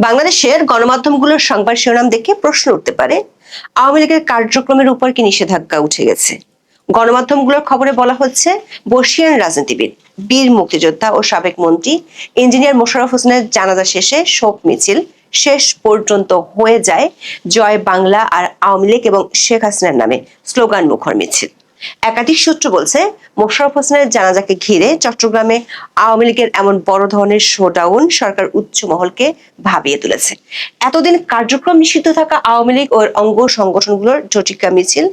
বাংলাদেশের গণমাধ্যমগুলোর সংবাদ শিরোনাম দেখে প্রশ্ন উঠতে পারে, আওয়ামী লীগের কার্যক্রমের উপর কি নিষেধাজ্ঞা উঠে গেছে? গণমাধ্যমগুলোর খবরে বলা হচ্ছে, বর্ষিয়ান রাজনীতিবিদ, বীর মুক্তিযোদ্ধা ও সাবেক মন্ত্রী ইঞ্জিনিয়ার মোশাররফ হোসেনের জানাজা শেষে শোক মিছিল শেষ পর্যন্ত হয়ে যায় জয় বাংলা আর আওয়ামী লীগ এবং শেখ হাসিনার নামে স্লোগান মুখর মিছিল। একাধিক সূত্র বলছে, মোশাররফ হোসেনের জানাজাকে ঘিরে চট্টগ্রামে আওয়ামী লীগের এমন বড় ধরনের শোডাউন সরকার উচ্চ মহলকে ভাবিয়ে তুলেছে। এতদিন কার্যক্রম নিষিদ্ধ থাকা আওয়ামী লীগ ও অঙ্গ সংগঠনগুলোর ঝটিকা মিছিল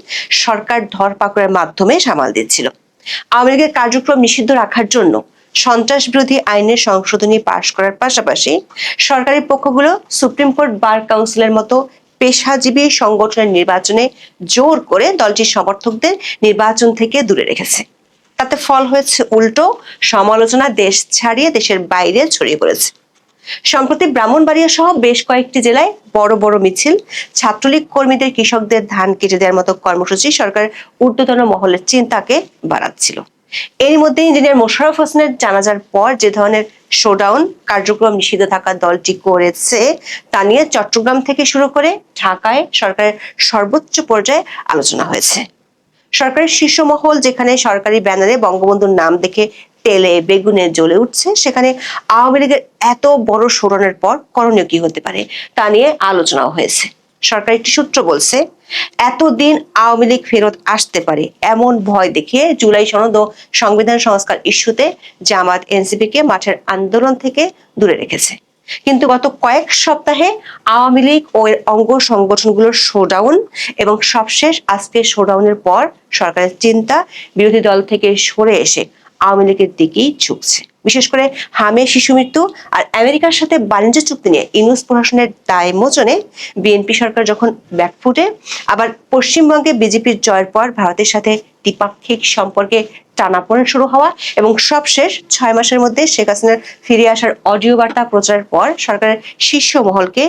সরকার ধরপাকড়ের মাধ্যমে সামাল দিচ্ছিল। আওয়ামী লীগের কার্যক্রম নিষিদ্ধ রাখার জন্য সন্ত্রাস বিরোধী আইনের সংশোধনী পাশ করার পাশাপাশি সরকারি পক্ষগুলো সুপ্রিম কোর্ট বার কাউন্সিলের মতো পেশাজীবী সংগঠনের নির্বাচনে জোর করে দলটির সমর্থকদের নির্বাচন থেকে দূরে রেখেছে। তাতে ফল হয়েছে উল্টো, সমালোচনা দেশ ছাড়িয়ে দেশের বাইরে ছড়িয়ে পড়েছে। সম্প্রতি ব্রাহ্মণবাড়িয়া সহ বেশ কয়েকটি জেলায় বড় বড় মিছিল, ছাত্রলীগ কর্মীদের কৃষকদের ধান কেটে দেওয়ার মতো কর্মসূচি সরকার ঊর্ধ্বতন মহলের চিন্তাকে বাড়াচ্ছিল। এর মধ্যে ইঞ্জিনিয়ার মোশাররফ হোসেনের জানাজার পর যে ধরনের শোডাউন কার্যক্রম নিষিদ্ধ থাকা দলটি করেছে তা নিয়ে চট্টগ্রাম থেকে শুরু করে ঢাকায় সরকারের সর্বোচ্চ পর্যায়ে আলোচনা হয়েছে। সরকারের শীর্ষ মহল যেখানে সরকারি ব্যানারে বঙ্গবন্ধুর নাম দেখে তেলে বেগুনে জ্বলে উঠছে, সেখানে আওয়ামী লীগের এত বড় শোডাউনের পর করণীয় কি হতে পারে তা নিয়ে আলোচনাও হয়েছে। সরকারি একটি সূত্র বলছে, এতদিন আওয়ামী লীগ ফেরত আসতে পারে এমন ভয় দেখিয়ে জুলাই সনদ ও সংবিধান সংস্কার ইস্যুতে জামাত এনসিপিকে মাঠের আন্দোলন থেকে দূরে রেখেছে। কিন্তু গত কয়েক সপ্তাহে আওয়ামী লীগ ও এর অঙ্গ সংগঠনগুলোর শোডাউন এবং সবশেষ আজকের শোডাউনের পর সরকারের চিন্তা বিরোধী দল থেকে সরে এসে আওয়ামী লীগের দিকেই ঝুঁকছে। বিশেষ করে হামে শিশু মৃত্যু আর আমেরিকার সাথে বাণিজ্য চুক্তি নিয়ে ইউনূস প্রশাসনের দায় মোচনে বিএনপি সরকার যখন ব্যাকফুটে, আবার পশ্চিমবঙ্গে বিজেপির জয়ের পর ভারতের সাথে দ্বিপাক্ষিক সম্পর্কে টানাপোড়েন শুরু হওয়া এবং সবশেষ 6 মাসের মধ্যে শেখ হাসিনার ফিরে আসার অডিও বার্তা প্রচারের পর সরকারের শীর্ষ মহলকে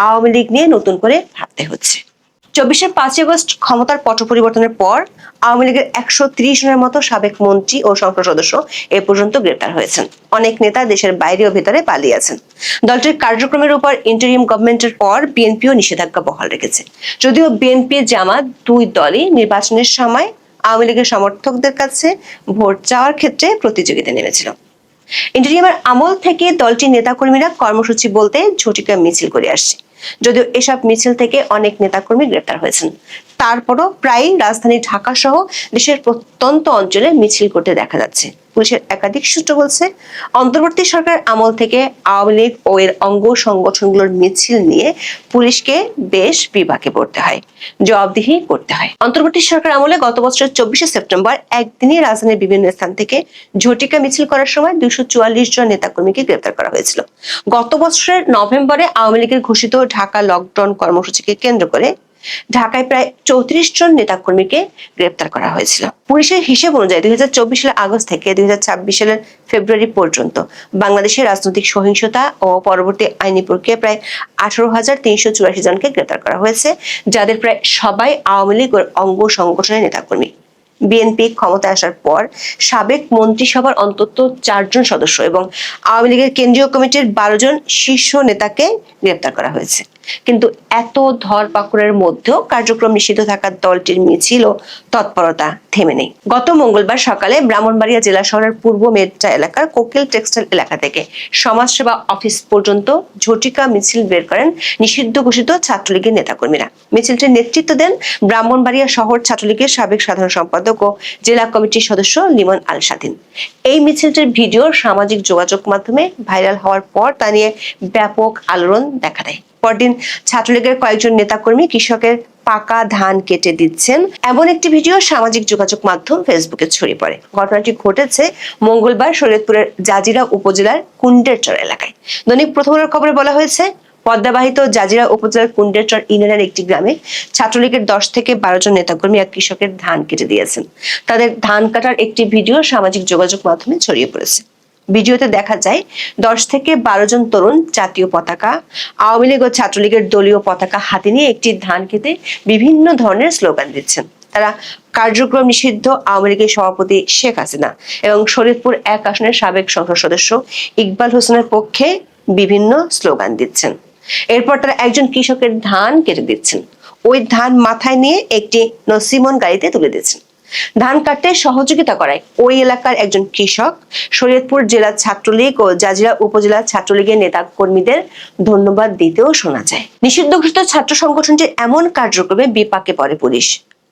আওয়ামী লীগ নিয়ে নতুন করে ভাবতে হচ্ছে। 24-এর 5 আগস্ট ক্ষমতার পট পরিবর্তনের পর আওয়ামী লীগের 130 জনের মতো সাবেক মন্ত্রী ও সংসদ সদস্য এ পর্যন্ত গ্রেপ্তার হয়েছেন। অনেক নেতা দেশের বাইরে ও ভেতরে পালিয়ে আছেন। দলটির কার্যক্রমের উপর ইন্টারিম গভর্নমেন্টের পর বিএনপিও নিষেধাজ্ঞা বহাল রেখেছে। যদিও বিএনপি জামাত দুই দলই নির্বাচনের সময় আওয়ামী লীগের সমর্থকদের কাছে ভোট চাওয়ার ক্ষেত্রে প্রতিযোগিতায় নেমেছিল। ইন্টারিমের আমল থেকে দলটির নেতাকর্মীরা কর্মসূচি বলতে ঝটিকা মিছিল করে আসছে। যদিও এসব মিছিল থেকে অনেক নেতাকর্মী গ্রেপ্তার হয়েছেন, তারপরও প্রায় রাজধানী ঢাকা সহ দেশের প্রত্যন্ত অঞ্চলে মিছিল করতে দেখা যাচ্ছে। পুলিশের একাধিক সূত্র বলছে, অন্তর্বর্তী সরকার আমল থেকে আওয়ামী লীগ ও এর অঙ্গ সংগঠনগুলোর মিছিল নিয়ে পুলিশকে বেশ বিপাকে পড়তে হয়, জবাবদিহি করতে হয়। অন্তর্বর্তী সরকার আমলে গত বছরের 24শে সেপ্টেম্বর একদিনই রাজধানীর বিভিন্ন স্থান থেকে ঝটিকা মিছিল করার সময় 244 জন নেতাকর্মীকে গ্রেপ্তার করা হয়েছিল। গত বছরের নভেম্বরে আওয়ামী লীগের ঘোষিত ঢাকা লকডাউন কর্মসূচিকে কেন্দ্র করে ঢাকায় প্রায় 34 জন নেতাকর্মীকে গ্রেপ্তার করা হয়েছিল। পুলিশের হিসেব অনুযায়ী 2024 সালের আগস্ট থেকে 2026 সালের ফেব্রুয়ারি পর্যন্ত বাংলাদেশের রাজনৈতিক সহিংসতা ও পরবর্তী আইনি প্রক্রিয়ায় প্রায় 18,384 জনকে গ্রেপ্তার করা হয়েছে, যাদের প্রায় সবাই আওয়ামী লীগ ও অঙ্গ সংগঠনের নেতাকর্মী। বিএনপি ক্ষমতায় আসার পর সাবেক মন্ত্রিসভার অন্তত 4 জন সদস্য এবং আওয়ামী লীগের কেন্দ্রীয় কমিটির 12 জন শীর্ষ নেতাকে গ্রেপ্তার করা হয়েছে। কিন্তু এত ধরপাকড়ের মধ্যেও কার্যক্রম নিষিদ্ধ থাকা দলটির মিছিল ও তৎপরতা থেমে নেই। গত মঙ্গলবার সকালে ব্রাহ্মণবাড়িয়া জেলা শহরের পূর্ব মেট্রা এলাকার কোকিল টেক্সটাইল এলাকা থেকে সমাজসেবা অফিস পর্যন্ত ঝটিকা মিছিল বের করেন নিষিদ্ধ ঘোষিত ছাত্রলীগের নেতাকর্মীরা। মিছিলটির নেতৃত্ব দেন ব্রাহ্মণবাড়িয়া শহর ছাত্রলীগের সাবেক সাধারণ সম্পাদক ও জেলা কমিটির সদস্য লিমন আল স্বাধীন। এই মিছিলটির ভিডিও সামাজিক যোগাযোগ মাধ্যমে ভাইরাল হওয়ার পর তা নিয়ে ব্যাপক আলোড়ন দেখা দেয়। পরদিন ছাত্রলীগের কয়েকজন নেতাকর্মী কৃষকের পাকা ধান কেটে দিচ্ছেন এমন একটি ভিডিও সামাজিক যোগাযোগ মাধ্যম ফেসবুকে ছড়িয়ে পড়ে। ঘটনাটি ঘটেছে মঙ্গলবার শরীয়তপুরের জাজিরা উপজেলার কুন্ডেরচর এলাকায়। দৈনিক প্রথম আলোর খবরে বলা হয়েছে, পদ্মাবাহিত জাজিরা উপজেলার কুন্ডেরচর ইউনিয়নের একটি গ্রামে ছাত্রলীগের 10 থেকে 12 জন নেতাকর্মী এক কৃষকের ধান কেটে দিয়েছেন। তাদের ধান কাটার একটি ভিডিও সামাজিক যোগাযোগ মাধ্যমে ছড়িয়ে পড়েছে। ভিডিওতে দেখা যায় 10 থেকে 12 জন তরুণ জাতীয় পতাকা, আওয়ামী লীগ ও ছাত্রলীগের দলীয় পতাকা হাতে নিয়ে একটি ধান খেতে বিভিন্ন ধরনের স্লোগান দিচ্ছেন। তারা কার্যক্রম নিষিদ্ধ আওয়ামী লীগের সভাপতি শেখ হাসিনা এবং শরীয়তপুর 1 আসনের সাবেক সংসদ সদস্য ইকবাল হোসেনের পক্ষে বিভিন্ন স্লোগান দিচ্ছেন। এরপর তারা একজন কৃষকের ধান কেটে দিচ্ছেন, ওই ধান মাথায় নিয়ে একটি নসিমন গাড়িতে তুলে দিচ্ছেন। ধান কাটতে সহযোগিতা করায় ওই এলাকার একজন কৃষক শরীয়তপুর জেলা ছাত্রলীগ ও জাজিরা উপজেলা ছাত্রলীগের নেতা কর্মীদের ধন্যবাদ দিতেও শোনা যায়। নিষিদ্ধ ঘোষিত ছাত্র সংগঠনটির এমন কার্যক্রমে বিপাকে পড়ে পুলিশ।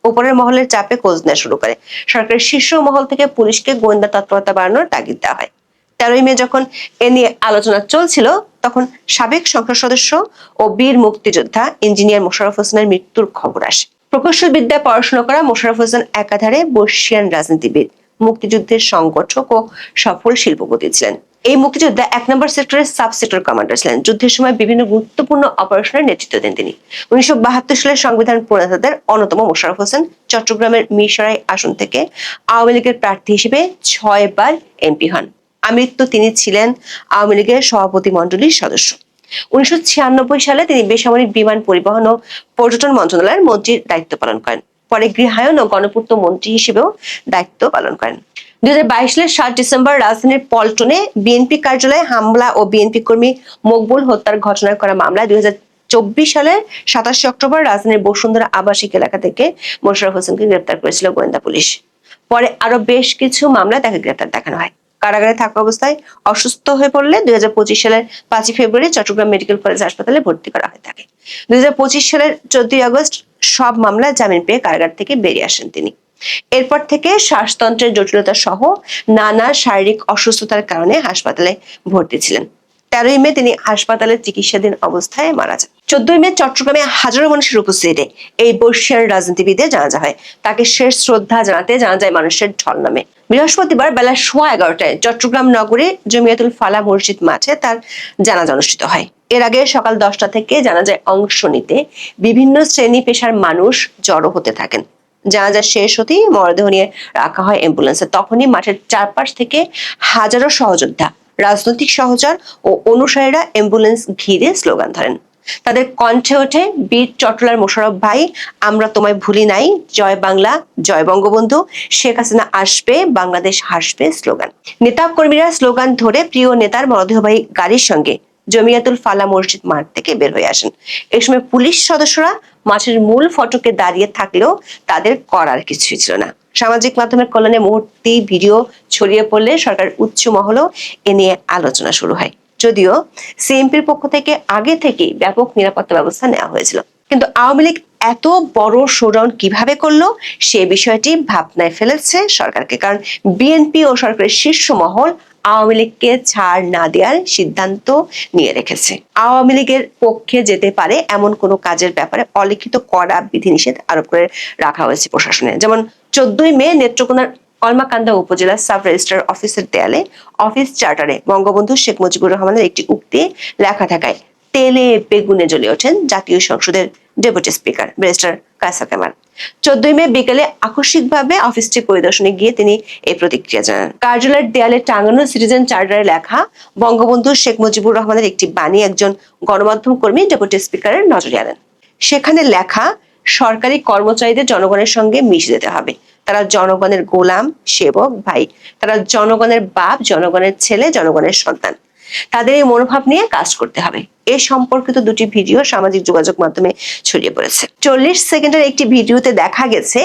উপরের মহলের চাপে খোঁজ নেওয়া শুরু করে। সরকারের শীর্ষ মহল থেকে পুলিশকে গোয়েন্দা তৎপরতা বাড়ানোর তাগিদ দেওয়া হয়। 13ই মে যখন এ নিয়ে আলোচনা চলছিল, তখন সাবেক সংসদ সদস্য ও বীর মুক্তিযোদ্ধা ইঞ্জিনিয়ার মোশাররফ হোসেনের মৃত্যুর খবর আসে। প্রকৌশল বিদ্যায় পড়াশোনা করা মোশাররফ হোসেন একাধারে বর্ষিয়ান রাজনীতিবিদ, মুক্তিযুদ্ধের সংগঠক ও সফল শিল্পপতি ছিলেন। এই মুক্তিযোদ্ধা 1 নম্বর সেক্টরের সাব সেক্টর কমান্ডার ছিলেন। যুদ্ধের সময় বিভিন্ন গুরুত্বপূর্ণ অপারেশনের নেতৃত্ব দেন তিনি। 1972 সালের সংবিধান প্রণেতাদের অন্যতম মোশাররফ হোসেন চট্টগ্রামের মিরসরাই আসন থেকে আওয়ামী লীগের প্রার্থী হিসেবে 6 বার এমপি হন। আমৃত্যু তিনি ছিলেন আওয়ামী লীগের সভাপতি মণ্ডলীর সদস্য। 1996 সালে তিনি বেসামরিক বিমান পরিবহন ও পর্যটন মন্ত্রণালয়ের মন্ত্রীর দায়িত্ব পালন করেন। পরে গৃহায়ন ও গণপূর্ত মন্ত্রী হিসেবেও দায়িত্ব পালন করেন। 2022 সালের 7 ডিসেম্বর রাজধানীর পল্টনে বিএনপি কার্যালয়ে হামলা ও বিএনপি কর্মী মকবুল হত্যার ঘটনায় করা মামলায় 2024 সালের 27 অক্টোবর রাজধানীর বসুন্ধরা আবাসিক এলাকা থেকে মোশাররফ হোসেনকে গ্রেপ্তার করেছিল গোয়েন্দা পুলিশ। পরে আরো বেশ কিছু মামলায় তাকে গ্রেপ্তার দেখানো হয়। কারাগারে থাকা অবস্থায় অসুস্থ হয়ে পড়লে 2025 সালের 5 ফেব্রুয়ারি চট্টগ্রাম মেডিকেল কলেজ হাসপাতালে ভর্তি করা হয় তাকে। 2025 সালের 14 আগস্ট সব মামলায় জামিন পেয়ে কারাগার থেকে বেরিয়ে আসেন তিনি। এরপর থেকে শ্বাসতন্ত্রের জটিলতা সহ নানা শারীরিক অসুস্থতার কারণে হাসপাতালে ভর্তি ছিলেন। 13ই মে তিনি হাসপাতালে চিকিৎসাধীন অবস্থায় মারা যান। 14ই মে চট্টগ্রামে হাজারো মানুষের উপস্থিতিতে এই বর্ষিয়ান রাজনীতিবিদের জানাজা হয়। তাকে শেষ শ্রদ্ধা জানাতে জানাজায় মানুষের ঢল নামে। বৃহস্পতিবার বেলা 11:15টায় চট্টগ্রাম নগরে জমিয়াতুল ফালা মসজিদ মাঠে তার জানাজা অনুষ্ঠিত হয়। এর আগে সকাল 10টা থেকে জানাজায় অংশ নিতে বিভিন্ন শ্রেণী পেশার মানুষ জড়ো হতে থাকেন। জানাজা শেষ হতেই মরদেহ নিয়ে রাখা হয় অ্যাম্বুলেন্সে। তখনই মাঠের চারপাশ থেকে হাজারো সহযোদ্ধা, রাজনৈতিক সহচর ও অনুসারীরা অ্যাম্বুলেন্স ঘিরে স্লোগান ধরেন। তাদের কণ্ঠে ওঠে বীর চট্টলার মোশাররফ ভাই, আমরা তোমায় ভুলি নাই, জয় বাংলা, জয় বঙ্গবন্ধু, শেখ হাসিনা আসবে, বাংলাদেশ হাসবে স্লোগান। নেতা কর্মীরা স্লোগান ধরে প্রিয় নেতার মরদেহবাহী গাড়ির সঙ্গে জমিয়াতুল ফালা মসজিদ মাঠ থেকে বের হয়ে আসেন। এই সময় পুলিশ সদস্যরা মাঠের মূল ফটকে দাঁড়িয়ে থাকলেও তাদের করার কিছুই ছিল না। সামাজিক মাধ্যমের কল্যাণে মুহূর্তে ভিডিও ছড়িয়ে পড়লে সরকার উচ্চ মহলেও এ নিয়ে আলোচনা শুরু হয়। যদিও সিএমপির পক্ষ থেকে আগে থেকেই ব্যাপক নিরাপত্তা ব্যবস্থা নেওয়া হয়েছিল, কিন্তু আওয়ামী লীগ এত বড় শোডাউন কিভাবে করলো সে বিষয়টি ভাবনায় ফেলেছে সরকারকে। কারণ বিএনপি ও সরকারের শীর্ষ মহল আওয়ামী লীগকে ছাড় না দেওয়ার সিদ্ধান্ত নিয়ে রেখেছে। আওয়ামী লীগের পক্ষে যেতে পারে এমন কোনো কাজের ব্যাপারে অলিখিত কড়া বিধিনিষেধ আরোপ করে রাখা হয়েছে প্রশাসনে। যেমন 14ই মে নেত্রকোনার কলমাকান্দা উপজেলা সাব রেজিস্ট্রার অফিসের দেয়ালে অফিস চার্টারে বঙ্গবন্ধু শেখ মুজিবুর রহমানের একটি উক্তি লেখা থাকায় তেলে বেগুনে জ্বলে ওঠেন জাতীয় সংসদের deputy speaker barrister Kaiser Kamal. 14ই মে বিকেলে আকস্মিকভাবে অফিসটি পরিদর্শনে গিয়ে তিনি এই প্রতিক্রিয়া জানান। কার্যালয়ের দেয়ালে টাঙানো সিটিজেন চার্টারে লেখা বঙ্গবন্ধু শেখ মুজিবুর রহমানের একটি বাণী একজন গণমাধ্যম কর্মী ডেপুটি স্পিকারের নজরে আনেন। সেখানে লেখা, সরকারি কর্মচারীদের জনগণের সঙ্গে মিশে যেতে হবে। তারা জনগণের গোলাম, সেবক, ভাই। তারা জনগণের বাপ, জনগণের ছেলে, জনগণের সন্তান। তাদের এই মনোভাব নিয়ে কাজ করতে হবে। এ সম্পর্কিত দুটি ভিডিও সামাজিক যোগাযোগ মাধ্যমে ছড়িয়ে পড়েছে। 40 সেকেন্ডের একটি ভিডিওতে দেখা গেছে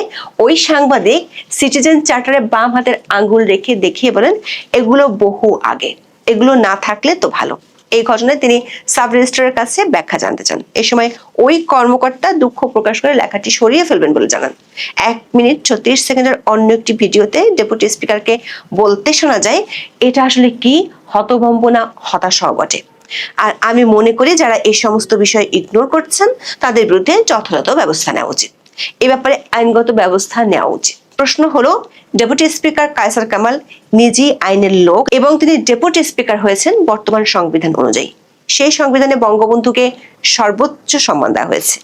ওই সাংবাদিক সিটিজেন চার্টারে বাম হাতের আঙ্গুল রেখে দেখিয়ে বলেন, এগুলো বহু আগে, এগুলো না থাকলে তো ভালো। এই ঘটনায় তিনি সাব রেজিস্ট্রারের কাছে ব্যাখ্যা জানতে চান। এ সময় ওই কর্মকর্তা দুঃখ প্রকাশ করে লেখাটি সরিয়ে ফেলবেন বলে জানান। 1 মিনিট 36 সেকেন্ডের অন্য একটি ভিডিওতে ডেপুটি স্পিকারকে বলতে শোনা যায়, এটা আসলে কি হতভম্বনা, হতাশাও বটে। আর আমি মনে করি যারা এই সমস্ত বিষয় ইগনোর করছেন তাদের বিরুদ্ধে যথাযথ ব্যবস্থা নেওয়া উচিত। এ ব্যাপারে আইনগত ব্যবস্থা নেওয়া উচিত। প্রশ্ন হলো, ডেপুটি স্পিকার কায়সার কামাল নিজেই আইনের লোক এবং তিনি ডেপুটি স্পিকার হয়েছেন বর্তমান সংবিধান অনুযায়ী। সেই সংবিধানে বঙ্গবন্ধুকে সর্বোচ্চ সম্মান দেওয়া হয়েছে।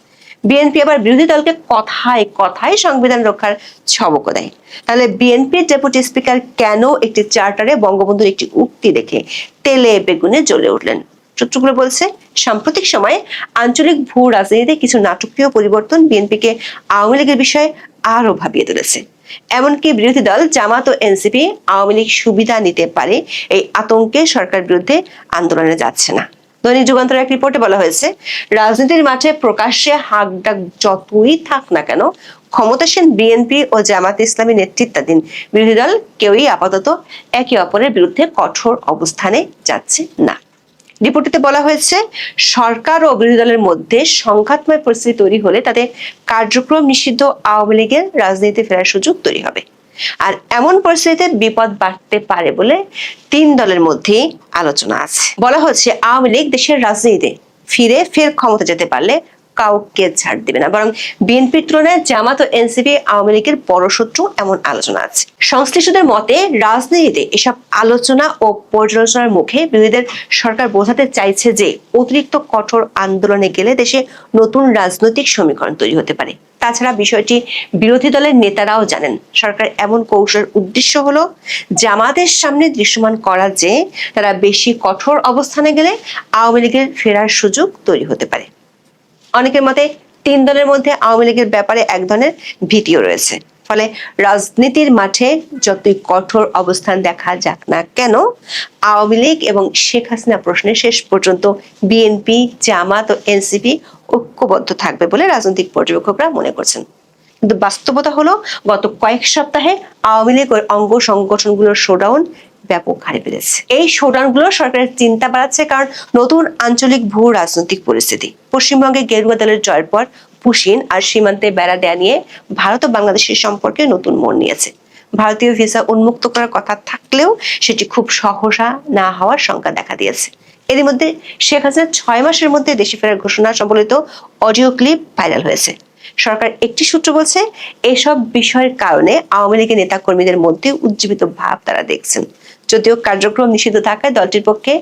বিএনপি আবার বিরোধী দলকে কথায় কথায় সংবিধান রক্ষার ছবক দেয়। তাহলে বিএনপির ডেপুটি স্পিকার কেন একটি চার্টারে বঙ্গবন্ধুর একটি উক্তি দেখে তেলে বেগুনে জ্বলে উঠলেন? সূত্রগুলো বলছে, সাম্প্রতিক সময়ে আঞ্চলিক ভূ রাজনীতিতে কিছু নাটকীয় পরিবর্তন বিএনপিকে আওয়ামী লীগের বিষয়ে আরো ভাবিয়ে তুলেছে। এমনকি বিরোধী দল জামাত ও এনসিপি আওয়ামী লীগ সুবিধা নিতে পারে এই আতঙ্কে সরকার বিরুদ্ধে আন্দোলনে যাচ্ছে না। দৈনিক যুগান্তর এক রিপোর্টে বলা হয়েছে, রাজনীতির মাঠে প্রকাশ্যে হাঁকডাক যতই থাক না কেন, ক্ষমতাসীন বিএনপি ও জামাত ইসলামী নেতৃত্বাধীন বিরোধী দল কেউই আপাতত একে অপরের বিরুদ্ধে কঠোর অবস্থানে যাচ্ছে না। রিপোর্টটিতে বলা হয়েছে, সরকার ও বিরোধী দলের মধ্যে সংঘাতময় পরিস্থিতি তৈরি হলে তাদের কার্যক্রম নিষিদ্ধ আওয়ামী লীগের রাজনীতিতে ফেরার সুযোগ তৈরি হবে। আর এমন পরিস্থিতিতে বিপদ বাড়তে পারে বলে তিন দলের মধ্যে আলোচনা আছে। বলা হচ্ছে, আওয়ামী লীগ দেশের রাজনীতিতে ফের ক্ষমতা যেতে পারলে কাউকে ছাড় দেবে না, বরং বিএনপির তুলনায় জামাত ও এনসিপি আওয়ামী লীগের বড় শত্রু, এমন আলোচনা আছে। সংশ্লিষ্টদের মতে, রাজনীতিতে এসব আলোচনা ও পর্যালোচনার মুখে বিরোধীদের সরকার বোঝাতে চাইছে যে অতিরিক্ত কঠোর আন্দোলনে গেলে দেশে নতুন রাজনৈতিক সমীকরণ তৈরি হতে পারে। তাছাড়া বিষয়টি বিরোধী দলের নেতারাও জানেন। সরকার এমন কৌশলের উদ্দেশ্য হলো জামাতের সামনে দৃশ্যমান করা যে তারা বেশি কঠোর অবস্থানে গেলে আওয়ামী লীগের ফেরার সুযোগ তৈরি হতে পারে। অনেকের মতে তিন দলের মধ্যে আওয়ামী লীগের ব্যাপারে এক ধরনের ভীতিও রয়েছে। ফলে রাজনীতির মাঠে যতই কঠোর অবস্থান দেখা যাক না কেন, আওয়ামী লীগ এবং শেখ হাসিনা প্রশ্নে শেষ পর্যন্ত বিএনপি, জামাত ও এনসিপি ঐক্যবদ্ধ থাকবে বলে রাজনৈতিক পর্যবেক্ষকরা মনে করছেন। কিন্তু বাস্তবতা হলো, গত কয়েক সপ্তাহে আওয়ামী লীগ ও অঙ্গ সংগঠনগুলোর শোডাউন ব্যাপক হারে বেড়েছে। এই শোডাউনগুলো সরকারের চিন্তা বাড়াচ্ছে, কারণ নতুন আঞ্চলিক ভূ রাজনৈতিক পরিস্থিতি। পশ্চিমবঙ্গে গেরুয়া দলের জয়ের পর পুশিন আর সীমান্তে বেড়া দেয়া নিয়ে ভারত ও বাংলাদেশের সম্পর্কে নতুন মোড় নিয়েছে। ভারতীয় ভিসা উন্মুক্ত করার কথা থাকলেও সেটি খুব সহসা না হওয়ার শঙ্কা দেখা দিয়েছে। এর মধ্যে শেখ হাসিনা 6 মাসের মধ্যে দেশে ফেরার ঘোষণা সম্বলিত অডিও ক্লিপ ভাইরাল হয়েছে। সরকার একটি সূত্র বলছে, এসব বিষয়ের কারণে আওয়ামী লীগের নেতা কর্মীদের মধ্যে উজ্জীবিত ভাব তারা দেখছেন। যদিও কার্যক্রম নিষিদ্ধ থাকায় দলটির পক্ষে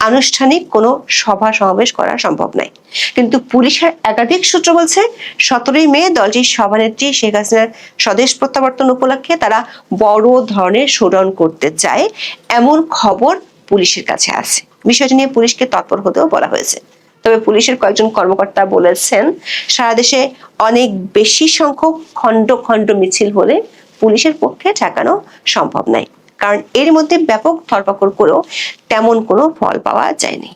আনুষ্ঠানিক কোনো সভা সমাবেশ করা সম্ভব নয়। কিন্তু পুলিশের একাধিক সূত্র বলছে, 17 মে দলটির সভানেত্রী শেখ হাসিনার স্বদেশ প্রত্যাবর্তন উপলক্ষে তারা বড় ধরনের শোডাউন করতে চায়, এমন খবর পুলিশের কাছে আছে। বিষয়টি নিয়ে পুলিশকে তৎপর হতেও বলা হয়েছে। তবে পুলিশের কয়েকজন কর্মকর্তা বলেছেন, সারা দেশে অনেক বেশি সংখ্যক খন্ড খন্ড মিছিল হলে পুলিশের পক্ষে ঠেকানো সম্ভব নয়, কারণ এর মধ্যে ব্যাপক ধরপাকড় করেও তেমন কোনো ফল পাওয়া যায়নি।